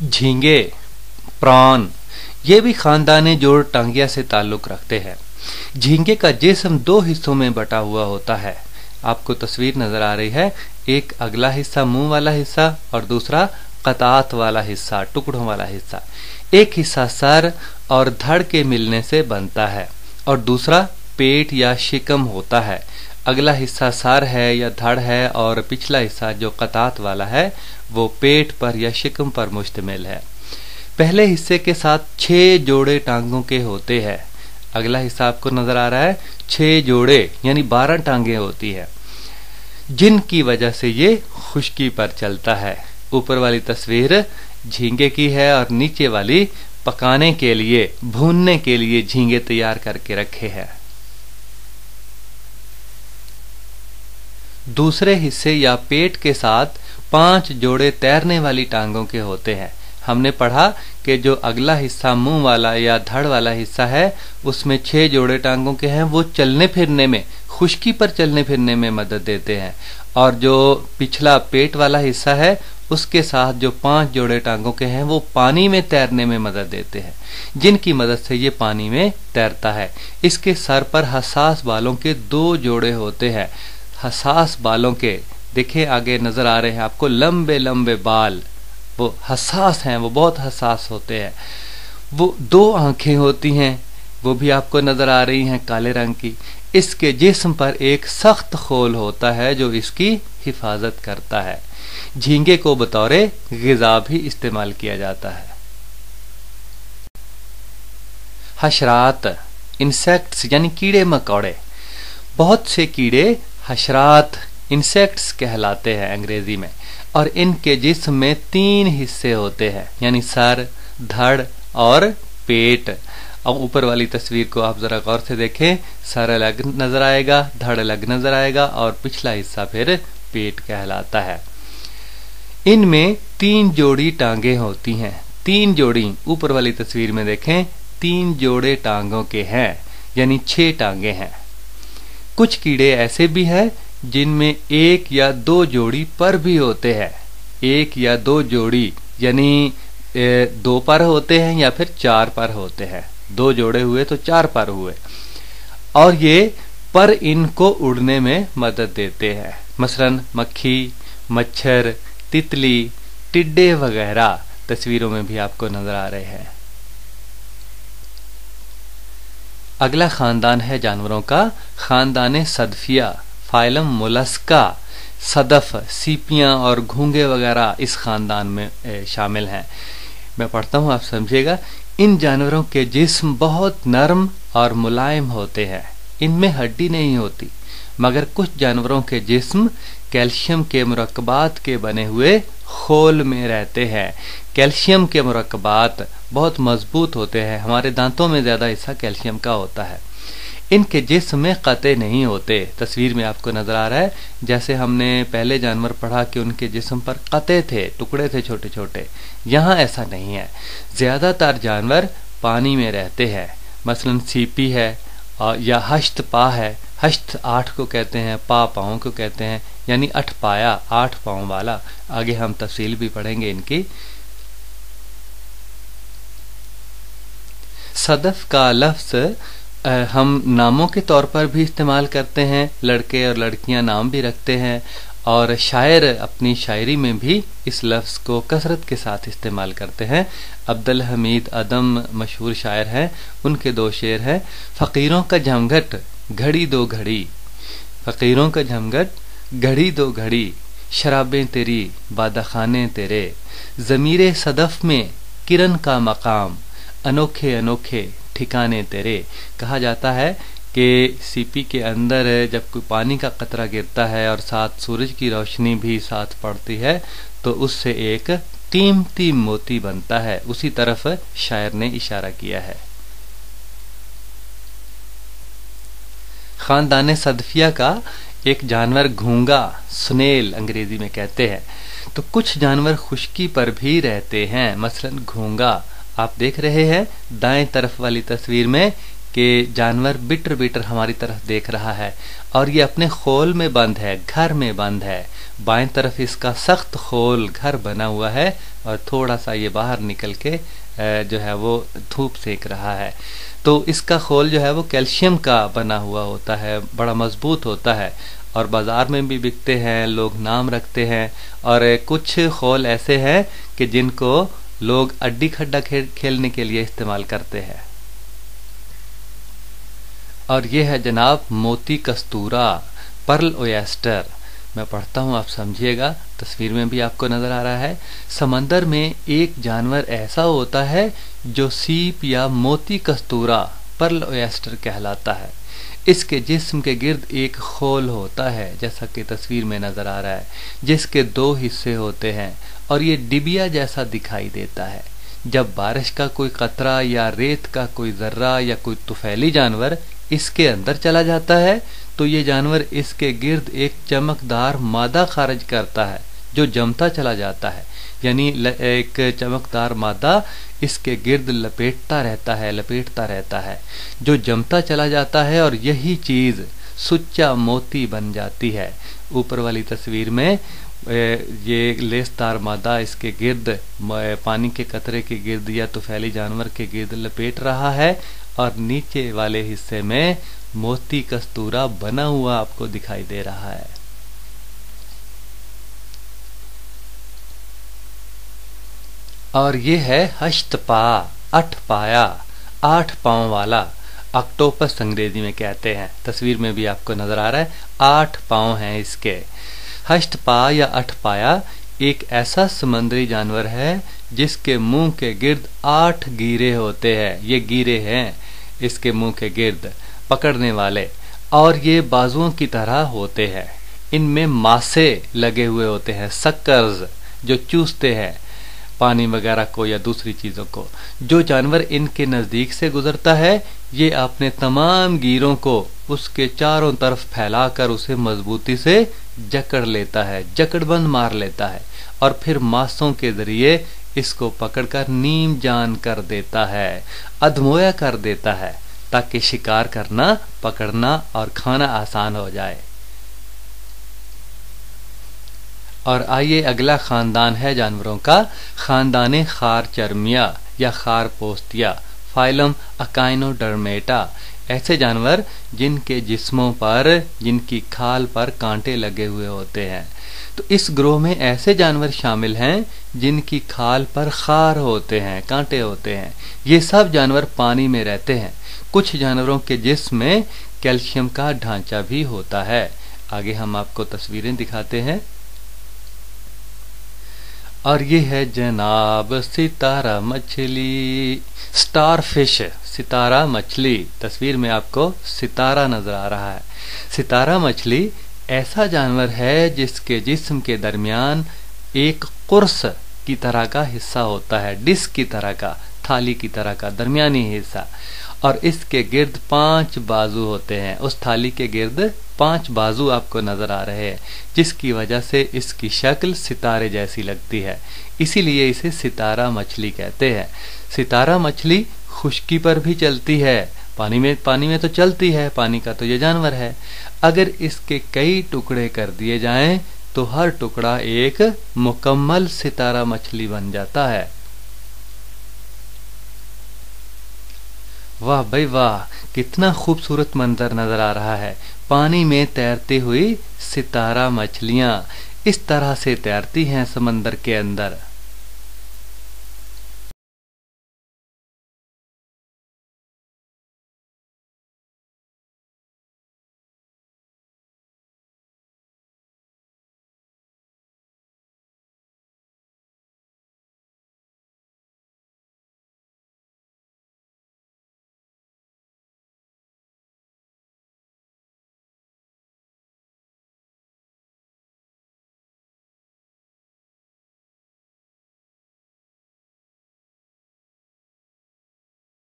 झींगे, प्रॉन, ये भी खानदाने जोड़ टांगिया से ताल्लुक रखते हैं। झींगे का जिस्म दो हिस्सों में बटा हुआ होता है। आपको तस्वीर नजर आ रही है, एक अगला हिस्सा मुंह वाला हिस्सा और दूसरा कतात वाला हिस्सा, टुकड़ों वाला हिस्सा। एक हिस्सा सर और धड़ के मिलने से बनता है और दूसरा पेट या शिकम होता है। अगला हिस्सा सर है या धड़ है और पिछला हिस्सा जो कतात वाला है वो पेट पर या शिकम पर मुश्तमिल है। पहले हिस्से के साथ 6 जोड़े टांगों के होते हैं। अगला हिस्सा आपको नजर आ रहा है, 6 जोड़े यानी 12 टांगे होती है, जिनकी वजह से ये खुश्की पर चलता है। ऊपर वाली तस्वीर झींगे की है और नीचे वाली पकाने के लिए, भूनने के लिए झींगे तैयार करके रखे हैं। दूसरे हिस्से या पेट के साथ 5 जोड़े तैरने वाली टांगों के होते हैं। हमने पढ़ा कि जो अगला हिस्सा मुंह वाला या धड़ वाला हिस्सा है उसमें 6 जोड़े टांगों के हैं, वो चलने फिरने में, खुश्की पर चलने फिरने में मदद देते हैं। और जो पिछला पेट वाला हिस्सा है उसके साथ जो 5 जोड़े टांगों के हैं वो पानी में तैरने में मदद देते हैं, जिनकी मदद से ये पानी में तैरता है। इसके सर पर हसास बालों के 2 जोड़े होते हैं। हसास बालों के, देखिए आगे नजर आ रहे हैं आपको, लंबे लंबे बाल, वो हसास हैं, वो बहुत हसास होते हैं। वो 2 आंखें होती हैं, वो भी आपको नजर आ रही हैं काले रंग की। इसके जिस्म पर एक सख्त खोल होता है जो इसकी हिफाजत करता है। झींगे को बतौरे ग़िज़ा भी इस्तेमाल किया जाता है। हशरात, इंसेक्ट्स यानी कीड़े मकोड़े। बहुत से कीड़े हशरात, इंसेक्ट्स कहलाते हैं अंग्रेजी में, और इनके जिस्म में 3 हिस्से होते हैं, यानी सर, धड़ और पेट। अब ऊपर वाली तस्वीर को आप जरा गौर से देखें, सर अलग नजर आएगा, धड़ अलग नजर आएगा और पिछला हिस्सा फिर पेट कहलाता है। इनमें 3 जोड़ी टांगे होती हैं। 3 जोड़ी, ऊपर वाली तस्वीर में देखें, 3 जोड़े टांगों के हैं, यानी 6 टांगे हैं। कुछ कीड़े ऐसे भी हैं जिनमें 1 या 2 जोड़ी पर भी होते हैं। 1 या 2 जोड़ी यानी 2 पर होते हैं या फिर 4 पर होते हैं। 2 जोड़े हुए तो 4 पर हुए, और ये पर इनको उड़ने में मदद देते हैं। मसलन मक्खी, मच्छर, तितली, टिड्डे वगैरह तस्वीरों में भी आपको नजर आ रहे हैं। अगला खानदान है जानवरों का, खानदान सदफिया, फाइलम मोलस्का। सदफ, सीपियां और घोंगे वगैरह इस खानदान में शामिल हैं। मैं पढ़ता हूं, आप समझिएगा। इन जानवरों के जिस्म बहुत नरम और मुलायम होते हैं, इनमें हड्डी नहीं होती, मगर कुछ जानवरों के जिस्म कैल्शियम के मुरक्कबात के बने हुए खोल में रहते हैं। कैल्शियम के मुरक्कबात बहुत मजबूत होते हैं, हमारे दांतों में ज्यादा हिस्सा कैल्शियम का होता है। इनके जिस्म में कते नहीं होते। तस्वीर में आपको नजर आ रहा है, जैसे हमने पहले जानवर पढ़ा कि उनके जिस्म पर कते थे, टुकड़े थे छोटे छोटे, यहाँ ऐसा नहीं है। ज्यादातर जानवर पानी में रहते हैं। मसलन सीपी है या हश्त पा है। हश्त 8 को कहते हैं, पा पाँव को कहते हैं, यानी 8 पाया, 8 पाँव वाला। आगे हम तफसील भी पढ़ेंगे इनकी। सदफ का लफ्ज हम नामों के तौर पर भी इस्तेमाल करते हैं, लड़के और लड़कियां नाम भी रखते हैं, और शायर अपनी शायरी में भी इस लफ्ज को कसरत के साथ इस्तेमाल करते हैं। अब्दुल हमीद अदम मशहूर शायर हैं, उनके 2 शेर हैं। फ़कीरों का झमघट घड़ी 2 घड़ी, फ़कीरों का झमघट घड़ी 2 घड़ी, शराबें तेरी बादखाने तेरे, ज़मीरे सदफ में किरण का मकाम, अनोखे अनोखे ठिकाने तेरे। कहा जाता है कि सीपी के अंदर जब कोई पानी का कतरा गिरता है और साथ सूरज की रोशनी भी साथ पड़ती है तो उससे एक कीमती मोती बनता है। उसी तरफ शायर ने इशारा किया है। खानदान सदफिया का एक जानवर घोंगा, स्नेल अंग्रेजी में कहते हैं। तो कुछ जानवर खुश्की पर भी रहते हैं, मसलन घोंगा। आप देख रहे हैं दाएं तरफ वाली तस्वीर में कि जानवर बिटर बिटर हमारी तरफ देख रहा है और ये अपने खोल में बंद है, घर में बंद है। बाएं तरफ इसका सख्त खोल घर बना हुआ है और थोड़ा सा ये बाहर निकल के जो है वो धूप सेक रहा है। तो इसका खोल जो है वो कैल्शियम का बना हुआ होता है, बड़ा मजबूत होता है और बाज़ार में भी बिकते हैं, लोग नाम रखते हैं। और कुछ खोल ऐसे हैं कि जिनको लोग अड्डी खड्डा खेलने के लिए इस्तेमाल करते हैं। और ये है जनाब मोती कस्तूरा, पर्ल ओयस्टर। मैं पढ़ता हूँ, आप समझिएगा, तस्वीर में भी आपको नजर आ रहा है। समंदर में एक जानवर ऐसा होता है जो सीप या मोती कस्तूरा, पर्ल ओयस्टर कहलाता है। इसके जिस्म के गिर्द एक खोल होता है, जैसा कि तस्वीर में नजर आ रहा है, जिसके 2 हिस्से होते हैं और ये डिबिया जैसा दिखाई देता है। जब बारिश का कोई कतरा या रेत का कोई जर्रा या कोई तुफैली जानवर इसके अंदर चला जाता है तो ये जानवर इसके गिर्द एक चमकदार मादा खारिज करता है जो जमता चला जाता है। यानी एक चमकदार मादा इसके गिर्द लपेटता रहता है जो जमता चला जाता है और यही चीज सुच्चा मोती बन जाती है। ऊपर वाली तस्वीर में ये लेसदार मादा इसके गिर्द पानी के कतरे के गिर्द या तुफैली जानवर के गिर्द लपेट रहा है और नीचे वाले हिस्से में मोती कस्तूरा बना हुआ आपको दिखाई दे रहा है। और ये है हश्तपा, 8 पाया, 8 पांव वाला, ऑक्टोपस अंग्रेजी में कहते हैं। तस्वीर में भी आपको नजर आ रहा है 8 पांव हैं इसके। हश्तपा या 8 पाया एक ऐसा समुद्री जानवर है जिसके मुंह के गिर्द 8 गिरे होते हैं। ये गिरे हैं इसके मुंह के गिर्द पकड़ने वाले, और ये बाजुओं की तरह होते हैं। इनमें मासे लगे हुए होते हैं, सक्कर्स, जो चूसते हैं पानी वगैरह को या दूसरी चीजों को। जो जानवर इनके नजदीक से गुजरता है ये अपने तमाम गिरों को उसके चारों तरफ फैलाकर उसे मजबूती से जकड़ लेता है, जकड़बंद मार लेता है और फिर मांसों के जरिए इसको पकड़कर नीम जान कर देता है, अधमोया कर देता है, ताकि शिकार करना, पकड़ना और खाना आसान हो जाए। और आइए अगला खानदान है जानवरों का, खानदान खारचर्मिया या खारपोस्तिया, फाइलम अकाइनोडर्मेटा। ऐसे जानवर जिनके जिस्मों पर, जिनकी खाल पर कांटे लगे हुए होते हैं। तो इस ग्रोह में ऐसे जानवर शामिल हैं जिनकी खाल पर खार होते हैं, कांटे होते हैं। ये सब जानवर पानी में रहते हैं। कुछ जानवरों के जिस्म में कैल्शियम का ढांचा भी होता है। आगे हम आपको तस्वीरें दिखाते हैं। और ये है जनाब सितारा मछली, स्टार फिश, सितारा मछली। तस्वीर में आपको सितारा नजर आ रहा है। सितारा मछली ऐसा जानवर है जिसके जिस्म के दरमियान एक कुर्स की तरह का हिस्सा होता है, डिस्क की तरह का, थाली की तरह का दरमियानी हिस्सा, और इसके गिर्द 5 बाजू होते हैं। उस थाली के गिर्द 5 बाजू आपको नजर आ रहे हैं, जिसकी वजह से इसकी शक्ल सितारे जैसी लगती है। इसीलिए इसे सितारा मछली कहते हैं। सितारा मछली खुश्की पर भी चलती है, पानी में तो चलती है, पानी का तो ये जानवर है। अगर इसके कई टुकड़े कर दिए जाएं तो हर टुकड़ा एक मुकम्मल सितारा मछली बन जाता है। वाह भाई वाह, कितना खूबसूरत मंजर नजर आ रहा है। पानी में तैरती हुई सितारा मछलियां इस तरह से तैरती हैं समंदर के अंदर।